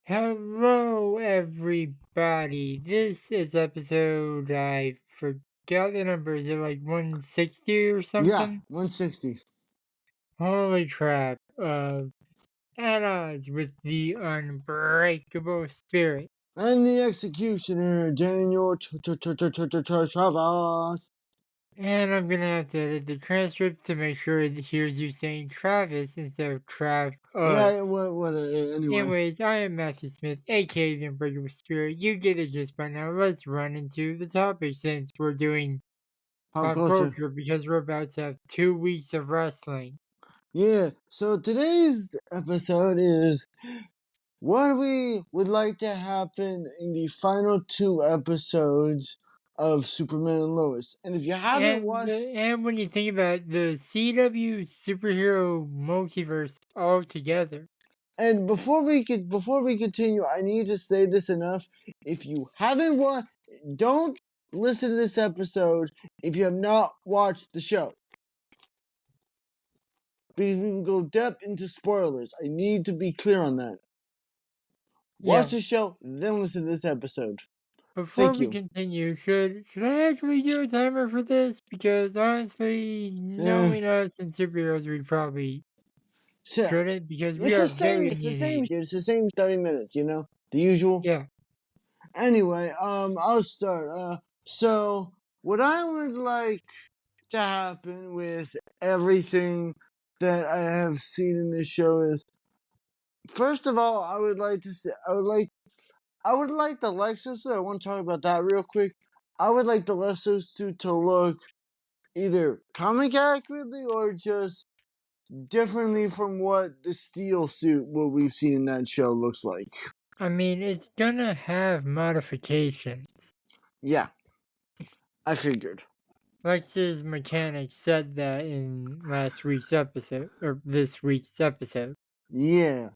Hello, everybody. This is episode, I forgot the number. Is it like 160 or Yeah, something? 160. Holy crap. At odds with the Unbreakable Spirit. And the executioner, Daniel Travas. And I'm gonna have to edit the transcript to make sure it hears you saying Travis instead of Yeah, Trav-us. anyway. Anyways, I am Matthew Smith, aka the Unbreakable Spirit. You get it just by now. Let's run into the topic since we're doing Pop pop culture. culture because we're about to have 2 weeks of wrestling. Yeah, so today's episode is what we would like to happen in the final 2 episodes of Superman Lois. And if you haven't watched. And when you think about it, the CW superhero multiverse altogether. And before we continue, I need to say this enough. If you haven't watched, don't listen to this episode if you have not watched the show. Because we will go depth into spoilers. I need to be clear on that. Watch the show, then listen to this episode. Before Thank we you. continue, should I actually do a timer for this? Because honestly, knowing us and superheroes, we probably So, shouldn't because we it's the are same. very It's the same. unique. It's the same 30 minutes. The usual. Yeah. Anyway, I'll start. So what I would like to happen with everything that I have seen in this show is, first of all, I would like the Lexus. I want to talk about that real quick. I would like the Lexus to look either comic accurately or just differently from what the steel suit, what we've seen in that show, looks like. I mean, it's gonna have modifications. Yeah, I figured. Lex's mechanic said that in last week's episode, or this week's episode. Yeah.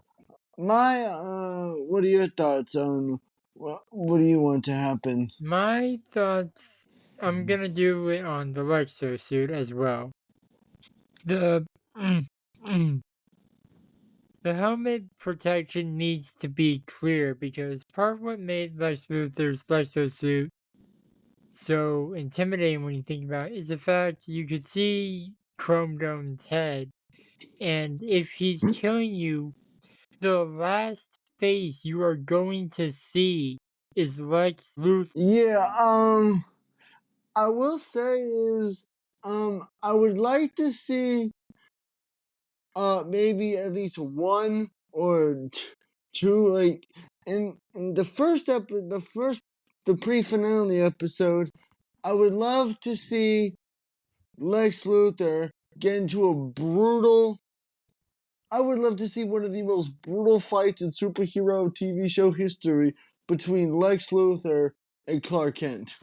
What are your thoughts on what do you want to happen? My thoughts, I'm gonna do it on the Lexo suit as well. The the helmet protection needs to be clear because part of what made Lex Luthor's Lexo suit so intimidating when you think about it is the fact you could see Chrome Dome's head, and if he's killing you, the last face you are going to see is Lex Luthor. Yeah, I will say is, I would like to see, maybe at least one or two, like, in the pre-finale episode, I would love to see Lex Luthor get into I would love to see one of the most brutal fights in superhero TV show history between Lex Luthor and Clark Kent.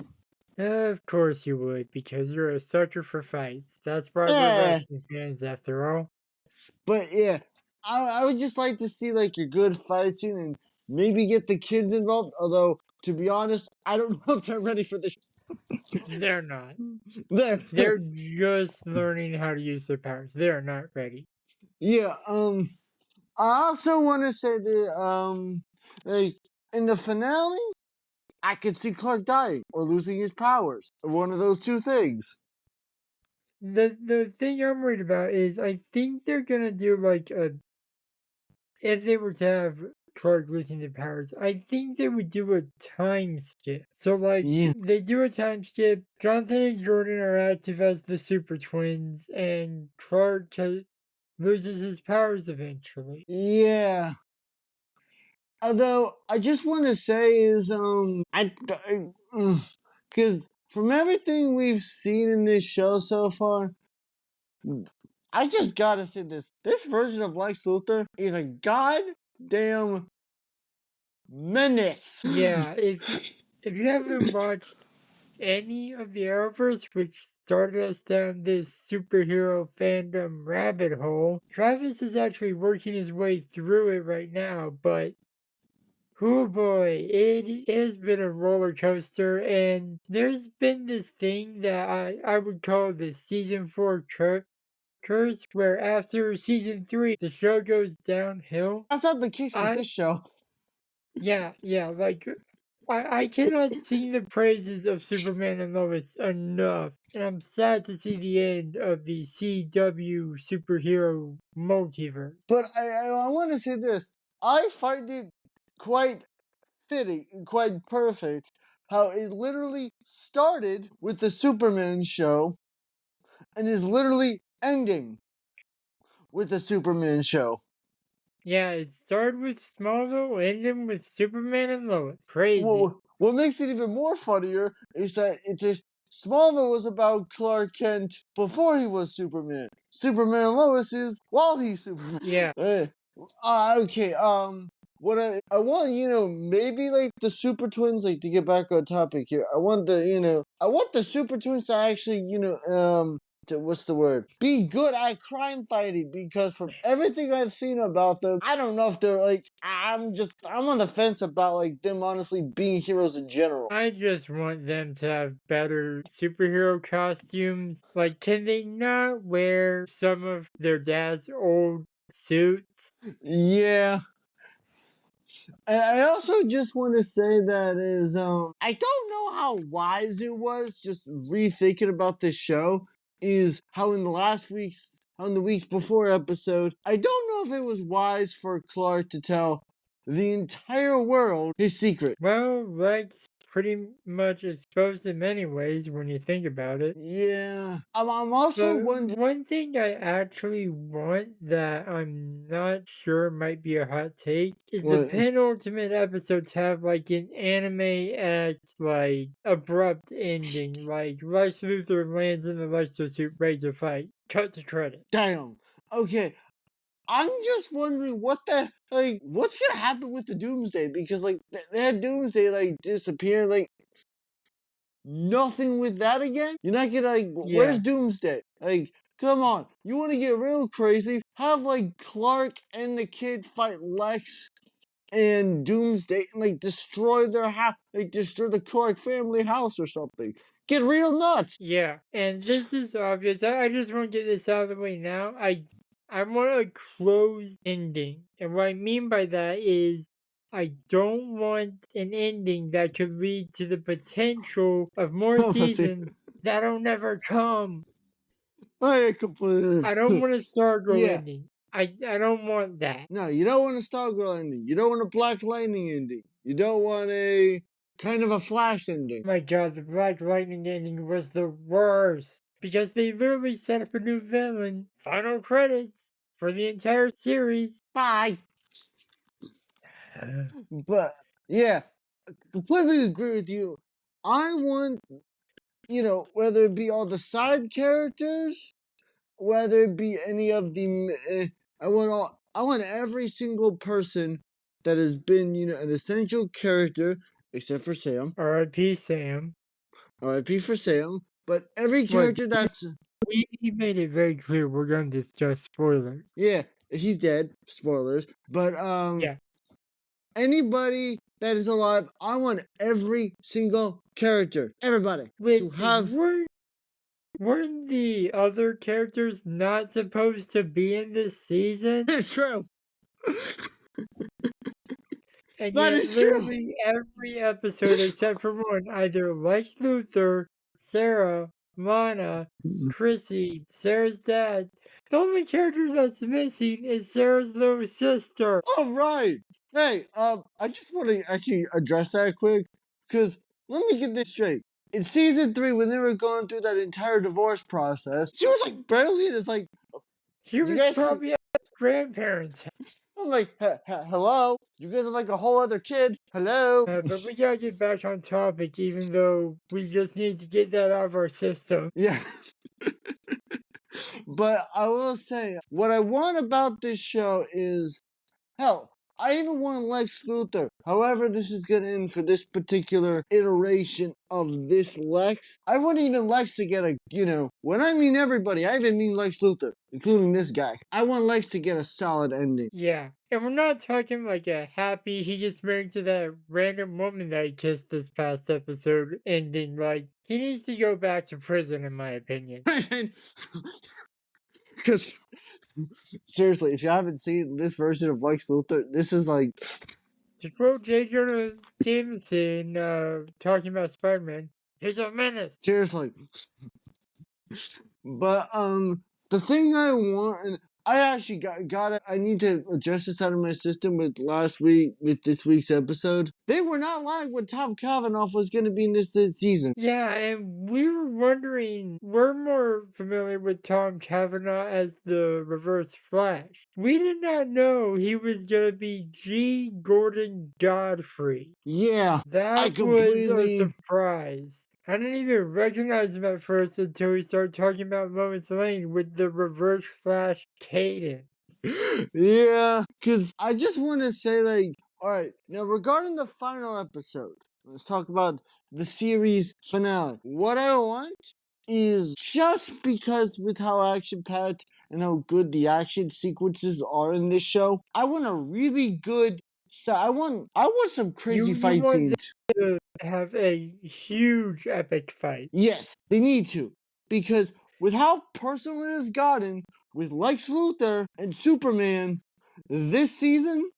Of course you would, because you're a sucker for fights. That's why we're Yeah, wrestling fans after all. but yeah, I would just like to see like a good fight scene and maybe get the kids involved. Although, to be honest, I don't know if they're ready for this. They're not. They're They're just learning how to use their powers. They're not ready. Yeah, I also want to say that, like, in the finale, I could see Clark dying or losing his powers. One of those two things. The thing I'm worried about is I think they're gonna do like if they were to have Clark losing their powers, I think they would do a time skip. So like Yeah. they do a time skip. Jonathan and Jordan are active as the Super Twins, and Clark loses his powers eventually. Yeah. Although I just want to say is because from everything we've seen in this show so far, I just gotta say this version of Lex Luthor is a goddamn menace. Yeah, if you haven't watched any of the Arrowverse, which started us down this superhero fandom rabbit hole, Travis is actually working his way through it right now, but oh boy, it has been a roller coaster, and there's been this thing that I would call the season 4 curse, where after season 3, the show goes downhill. That's not the case with I this show. Yeah, like I cannot sing the praises of Superman and Lois enough, and I'm sad to see the end of the CW superhero multiverse. But I want to say this. I find it quite fitting and quite perfect how it literally started with the Superman show and is literally ending with the Superman show. Yeah, it started with Smallville, ending with Superman and Lois. Crazy. What makes it even more funnier is that Smallville was about Clark Kent before he was Superman. Superman and Lois is while he's Superman. Yeah. Okay. What I want, maybe like the Super Twins, like to get back on topic here. I want the Super Twins to actually, what's the word? Be good at crime fighting because from everything I've seen about them, I don't know if they're like. I'm on the fence about like them honestly being heroes in general. I just want them to have better superhero costumes. Like, can they not wear some of their dad's old suits? Yeah, I also just want to say that I don't know how wise it was just rethinking about this show is how in the weeks before episode, I don't know if it was wise for Clark to tell the entire world his secret. Well, Lex pretty much exposed him anyways when you think about it. Yeah. I'm also But wondering. one thing I actually want that I'm not sure might be a hot take is the What? penultimate episode to have like an anime act like abrupt ending, like Lex Luthor lands in the Lexo suit ready to fight. Cut to credit. Damn. Okay. I'm just wondering what's gonna happen with the Doomsday because like they had Doomsday like disappear like nothing with that again. You're not gonna like where's Yeah. Doomsday? Like come on, you want to get real crazy? Have like Clark and the kid fight Lex and Doomsday and like destroy their house, like destroy the Clark family house or something. Get real nuts. Yeah, and this is obvious. I just want to get this out of the way now. I want a closed ending, and what I mean by that is I don't want an ending that could lead to the potential of more See, seasons that'll never come. I completely. I don't want a Stargirl Yeah. ending. I don't want that. No, you don't want a Stargirl ending. You don't want a Black Lightning ending. You don't want a kind of a Flash ending. My God, the Black Lightning ending was the worst because they literally set up a new villain. Final credits for the entire series. Bye. But yeah, completely agree with you. I want, whether it be all the side characters, whether it be any of I want every single person that has been, an essential character, except for Sam. R.I.P. Sam. RIP for Sam. But every What character that's, he made it very clear we're going to discuss spoilers. yeah, he's dead. Spoilers. But, Yeah. anybody that is alive, I want every single character, everybody, to Wait, have. weren't the other characters not supposed to be in this season? True. And That yet, is true. literally every episode except for one, either Lex Luthor, Sarah, Lana, Chrissy, Sarah's dad. The only character that's missing is Sarah's little sister. All right. Hey, I just want to actually address that quick because let me get this straight. In season 3, when they were going through that entire divorce process, she was like barely in. It's like She you was guys. probably at her grandparents' house. I'm like, hello. You guys are like a whole other kid. Hello. But we gotta get back on topic, even though we just need to get that out of our system. Yeah. But I will say, what I want about this show is, hell, I even want Lex Luthor. However, this is going to end for this particular iteration of this Lex. I want even Lex to get when I mean everybody, I even mean Lex Luthor, including this guy. I want Lex to get a solid ending. Yeah, and we're not talking like a happy he gets married to that random woman that he kissed this past episode ending. Like, he needs to go back to prison, in my opinion. Because seriously, if you haven't seen this version of Lex Luthor, this is like To quote J. Jonah Jameson talking about Spider-Man, he's a menace. Seriously. But the thing I want, and I actually got it. I need to adjust this out of my system with this week's episode. They were not lying when Tom Cavanaugh was going to be in this season. Yeah, and we were wondering, we're more familiar with Tom Cavanaugh as the Reverse Flash. We did not know he was going to be G. Gordon Godfrey. Yeah, I That was a completely. surprise. I didn't even recognize him at first until we started talking about Lois Lane with the Reverse Flash cadence. Yeah, because I just want to say, like, all right, now regarding the final episode, let's talk about the series finale. What I want is just because with how action packed and how good the action sequences are in this show, I want a really good. So I want some crazy You fight want them scenes. to have a huge epic fight. Yes, they need to. Because with how personal it has gotten with Lex Luthor and Superman this season,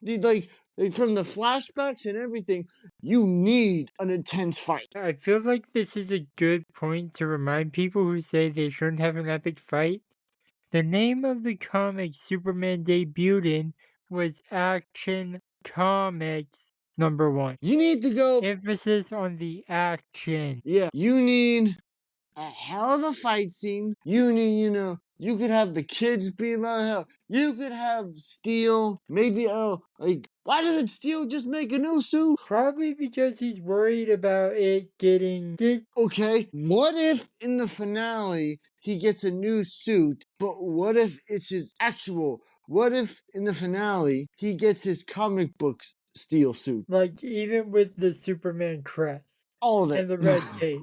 like from the flashbacks and everything, you need an intense fight. I feel like this is a good point to remind people who say they shouldn't have an epic fight. The name of the comic Superman debuted in was Action Comics #1. You need to go. Emphasis on the action. Yeah, you need a hell of a fight scene. You need, you could have the kids be about hell. You could have Steel. Maybe, why doesn't Steel just make a new suit? Probably because he's worried about it getting Okay, what if in the finale he gets a new suit, but what if it's his actual? What if in the finale he gets his comic books Steel suit? like even with the Superman crest All of it. and the red cape.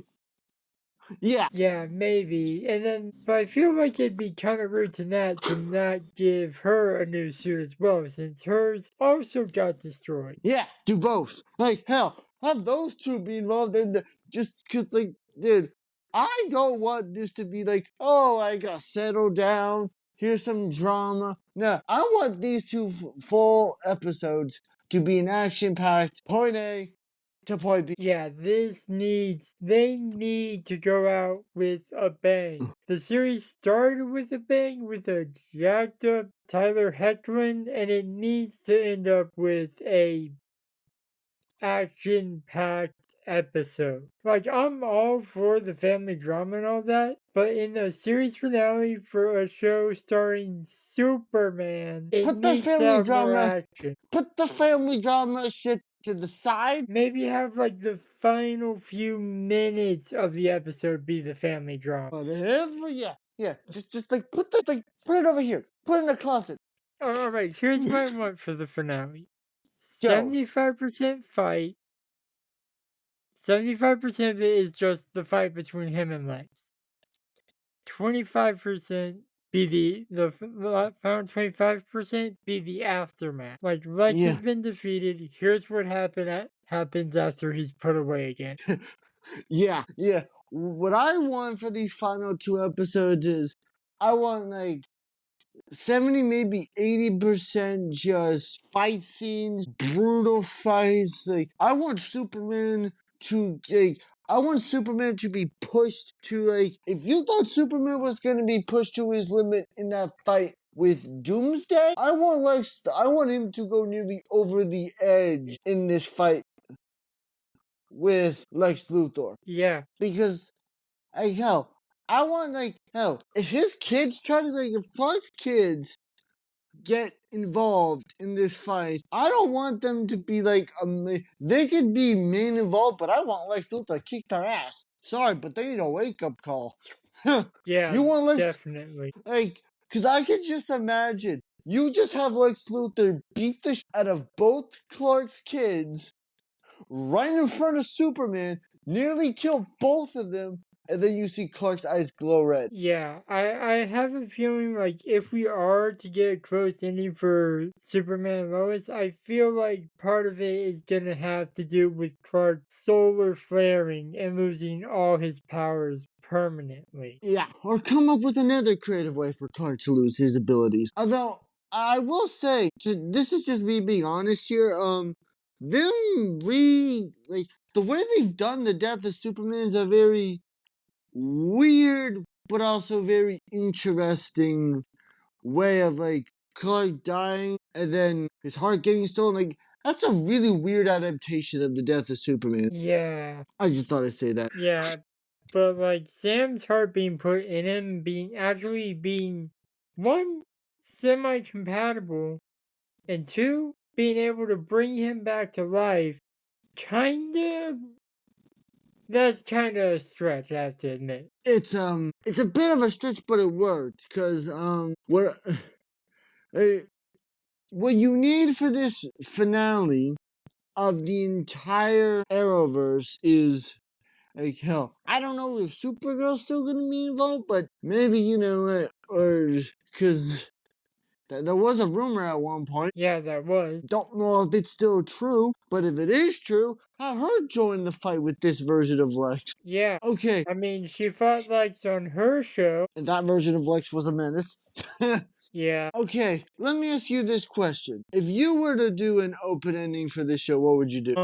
Yeah. Yeah, maybe. And then, but I feel like it'd be kind of rude to Nat to not give her a new suit as well, since hers also got destroyed. Yeah, do both. Like, hell, have those two be involved in just because, like, dude, I don't want this to be like, oh, I got settled down. Here's some drama. No, I want these two full episodes to be an action packed point A to point B. Yeah, they need to go out with a bang. The series started with a bang with a jacked up Tyler Hoechlin, and it needs to end up with a action-packed episode. Like, I'm all for the family drama and all that, but in the series finale for a show starring Superman, it Put the needs to family have more drama, action. put the family drama shit to the side. Maybe have like the final few minutes of the episode be the family drama. Whatever, yeah. Just like put it over here. Put it in the closet. All right, here's what I want for the finale: Go. 75% fight. 75% of it is just the fight between him and Lex. 25% be the final 25% be the aftermath. Like Lex Yeah. has been defeated. Here's what happens after he's put away again. Yeah. What I want for these final two episodes is I want like 70, maybe 80% just fight scenes, brutal fights. Like I want Superman to be pushed to like if you thought Superman was gonna be pushed to his limit in that fight with Doomsday, I want him to go nearly over the edge in this fight with Lex Luthor. Yeah. Because like hell, I want like hell, if his kids try to like if Clark's kids get involved in this fight, I don't want them to be like they could be main involved, but I want Lex Luthor to kick their ass. Sorry, but they need a wake up call. Yeah, You want Lex definitely. like because I could just imagine you just have Lex Luthor beat the out of both Clark's kids right in front of Superman, nearly kill both of them, and then you see Clark's eyes glow red. Yeah, I have a feeling like if we are to get a close ending for Superman Lois, I feel like part of it is gonna have to do with Clark solar flaring and losing all his powers permanently. Yeah, or come up with another creative way for Clark to lose his abilities. Although, I will say, this is just me being honest here. The way they've done the death of Superman is a very weird, but also very interesting way of like Clark dying and then his heart getting stolen. Like that's a really weird adaptation of the death of Superman. Yeah, I just thought I'd say that. yeah, but like Sam's heart being put in him being actually being one semi compatible and two being able to bring him back to life kinda that's kinda a stretch, I have to admit. It's a bit of a stretch, but it worked because uh, what you need for this finale of the entire Arrowverse is like hell. I don't know if Supergirl's still gonna be involved, but maybe or because there was a rumor at one point. Yeah, that was. Don't know if it's still true, but if it is true, have her join the fight with this version of Lex. Yeah. Okay, I mean, she fought Lex on her show. and that version of Lex was a menace. Yeah. Okay, let me ask you this question. If you were to do an open ending for this show, what would you do?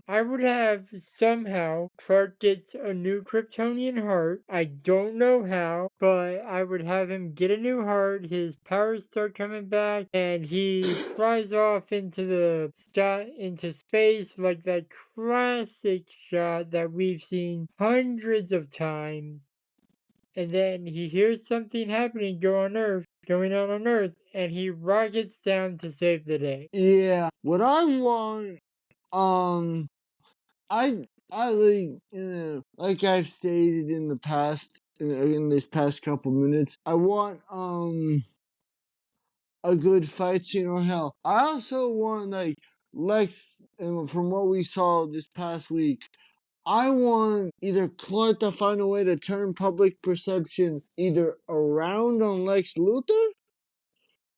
I would have somehow Clark gets a new Kryptonian heart. I don't know how, but I would have him get a new heart. His powers start coming back, and he flies off into the sky, into space, like that classic shot that we've seen hundreds of times. And then he hears something happening going on Earth, and he rockets down to save the day. Yeah, what I want, um, I like I've stated in the past, in this past couple minutes, I want, a good fight scene or hell. I also want, like, Lex, and from what we saw this past week, I want either Clark to find a way to turn public perception either around on Lex Luthor,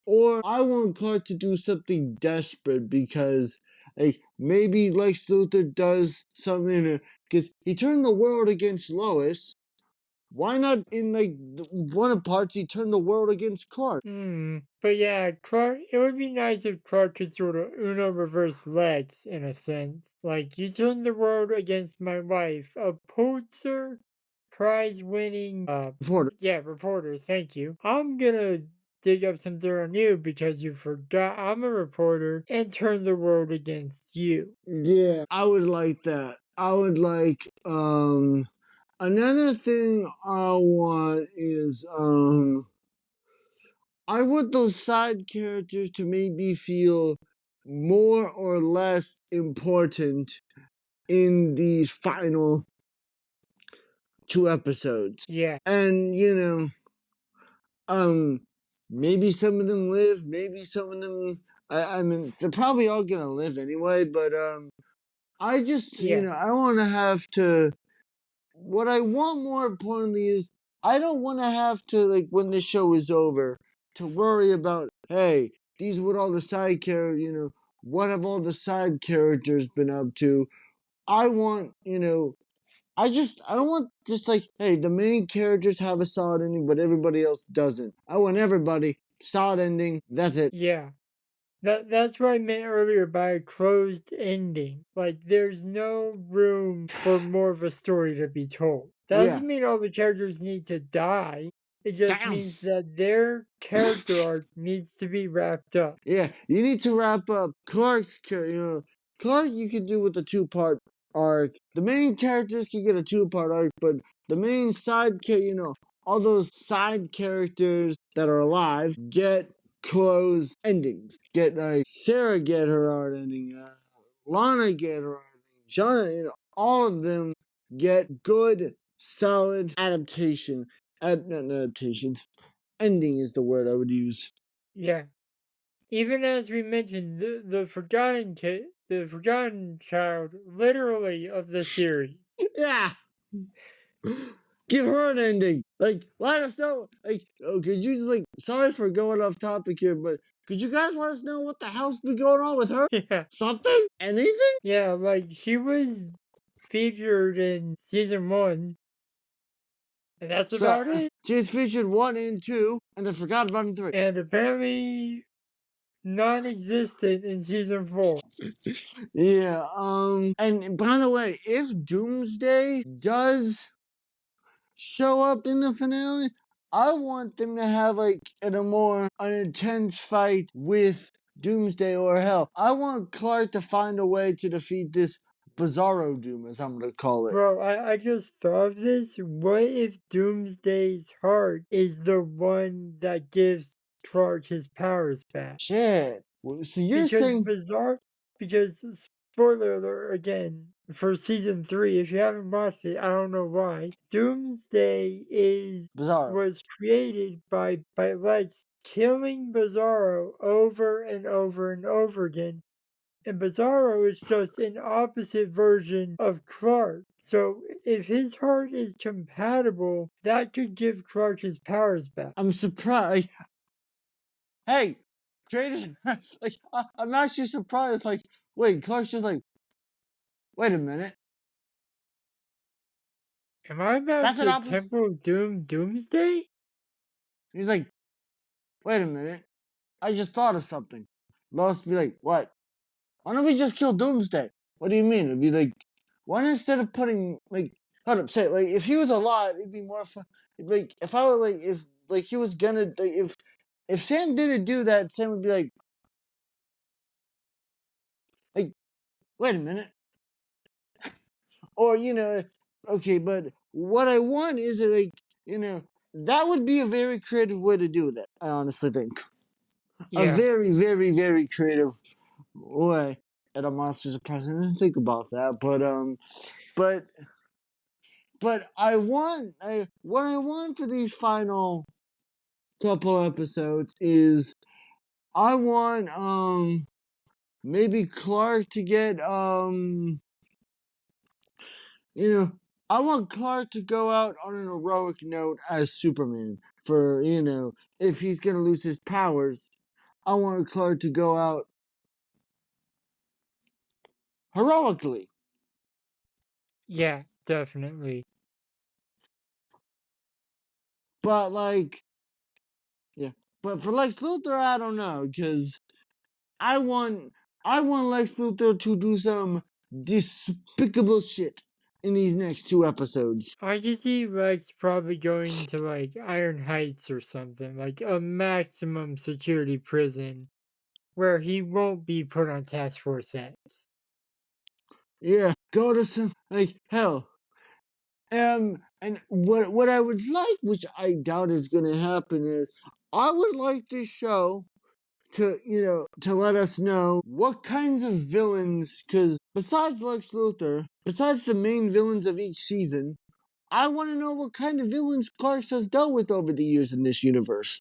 or I want Clark to do something desperate because, like, maybe Lex Luthor does something because he turned the world against Lois. Why not in like one of parts he turned the world against Clark? But yeah, Clark, it would be nice if Clark could sort of Uno reverse Lex in a sense. Like, you turned the world against my wife, a Pulitzer Prize winning, Reporter. yeah, reporter, thank you. I'm gonna dig up some dirt on you because you forgot I'm a reporter and turn the world against you. Yeah, I would like that. I would like another thing I want is I want those side characters to make me feel more or less important in these final two episodes. Yeah, And um maybe some of them live, maybe some of them I mean they're probably all gonna live anyway, but I just yeah, I wanna have to what I want more importantly is I don't wanna have to like when the show is over to worry about, hey, these what all the side characters what have all the side characters been up to? I want, I don't want just like, hey, the main characters have a solid ending, but everybody else doesn't. I want everybody solid ending. That's it. yeah. That's what I meant earlier by a closed ending. Like there's no room for more of a story to be told. That Yeah. doesn't mean all the characters need to die. It just Damn. means that their character arc needs to be wrapped up. Yeah, you need to wrap up Clark's character. Clark you could do with a two-part arc. The main characters can get a two-part arc, but the main side character, all those side characters that are alive get closed endings. Get like Sarah get her art ending, Lana get her art ending, Jonah, all of them get good, solid adaptation. Not adaptations. Ending is the word I would use. Yeah. Even as we mentioned, the forgotten kid, the forgotten child, literally of the series. Yeah. Give her an ending. Like, let us know. Like, oh, could you like? Sorry for going off topic here, but could you guys let us know what the hell's been going on with her? Yeah. Something? Anything? Yeah, like she was featured in season one, and that's So about it. she's featured 1 and 2, and then forgot about in 3. And apparently non-existent in season 4. Yeah, and by the way, if Doomsday does show up in the finale, I want them to have like an intense fight with Doomsday, or hell, I want Clark to find a way to defeat this Bizarro Doom, as I'm gonna call it. Bro, I just thought of this. What if Doomsday's heart is the one that gives Clark his powers back? Shit. So you're Because saying bizarre, because spoiler alert again for season 3. If you haven't watched it, I don't know why. Doomsday is Bizarro? was created by Lex killing Bizarro over and over and over again. And Bizarro is just an opposite version of Clark. So if his heart is compatible, that could give Clark his powers back. I'm surprised. Hey, creative. Like, I'm actually surprised. Like, wait, Clark's just like, wait a minute. Am I about That's an to opposite. Temple of Doom Doomsday? He's like, wait a minute. I just thought of something. Lois would be like, what? Why don't we just kill Doomsday? What do you mean? It'd be like, why instead of putting, like, hold up, say, like, if he was alive, it'd be more fun. Like, if I were, like, if, like, he was gonna, like, if Sam didn't do that, Sam would be like, wait a minute. Or, okay, but what I want is, like, that would be a very creative way to do that, I honestly think. A Yeah. very, very, very creative way. And I'm honestly surprised I didn't think about that. But what I want for these final couple episodes is I want maybe Clark to get you know I want Clark to go out on an heroic note as Superman for if he's gonna lose his powers. I want Clark to go out heroically. Yeah, definitely. But like, yeah. But for Lex Luthor, I don't know, because I want I want Lex Luthor to do some despicable shit in these next 2 episodes. I could see Lex probably going to like Iron Heights or something, like a maximum security prison where he won't be put on Task Force X. Yeah, go to some like hell. And what I would like, which I doubt is gonna happen, is I would like this show to let us know what kinds of villains, because besides Lex Luthor, besides the main villains of each season, I want to know what kind of villains Clark has dealt with over the years in this universe.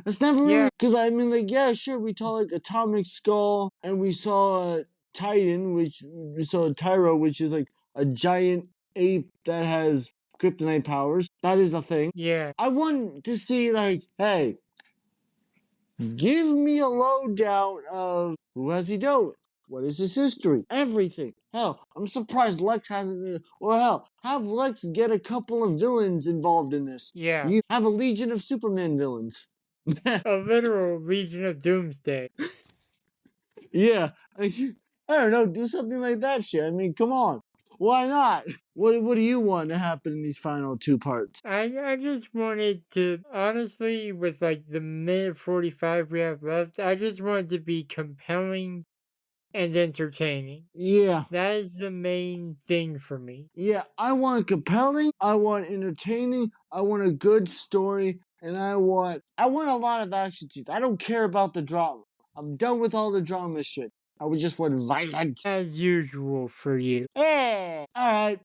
It's never Yeah, really, because I mean, like, yeah, sure, we saw like Atomic Skull, and we saw Titan, which we saw Tyro, which is like a giant ape that has kryptonite powers. That is a thing. yeah. I want to see, like, hey, give me a lowdown of who has he dealt with. What is his history? Everything. Hell, I'm surprised Lex hasn't. Or hell, have Lex get a couple of villains involved in this. Yeah, You have a legion of Superman villains. a literal Legion of Doomsday. Yeah, I don't know. Do something like that shit. I mean, come on. Why not? What do you want to happen in these final 2 parts? I just wanted to, honestly, with like the minute 45 we have left, I just want it to be compelling and entertaining. Yeah. That is the main thing for me. Yeah, I want compelling, I want entertaining, I want a good story, and I want a lot of action scenes. I don't care about the drama. I'm done with all the drama shit. I would just want violence. As usual for you. Yeah. Alright.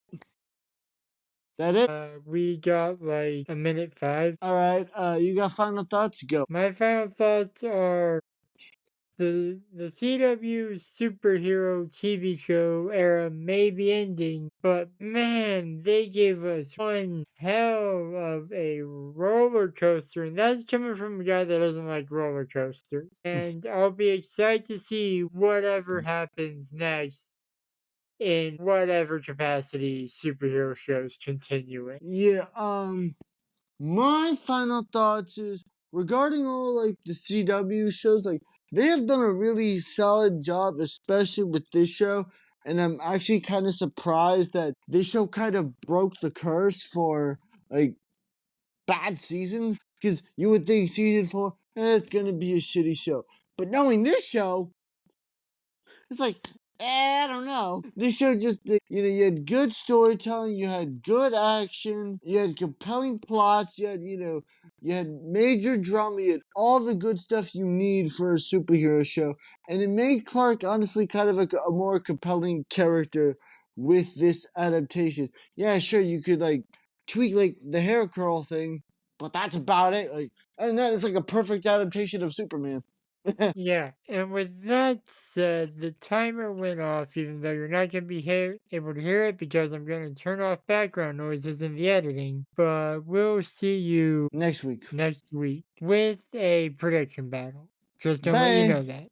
That it? We got like a minute 5. Alright, you got final thoughts? Go. My final thoughts are the CW superhero TV show era may be ending, but man, they gave us one hell of a roller coaster, and that's coming from a guy that doesn't like roller coasters. And I'll be excited to see whatever happens next in whatever capacity superhero shows continuing. Yeah, my final thoughts is regarding all like the CW shows, like they have done a really solid job, especially with this show. And I'm actually kind of surprised that this show kind of broke the curse for like bad seasons. Because you would think season 4, it's gonna be a shitty show. But knowing this show, it's like, I don't know. This show just, you had good storytelling, you had good action, you had compelling plots, you had major drama, you had all the good stuff you need for a superhero show. And it made Clark, honestly, kind of a more compelling character with this adaptation. Yeah, sure, you could, like, tweak, like, the hair curl thing, but that's about it. Like, and that is like a perfect adaptation of Superman. Yeah, and with that said, the timer went off, even though you're not going to be able to hear it because I'm going to turn off background noises in the editing. But we'll see you Next week. next week with a prediction battle. Just gonna let you Bye. know that.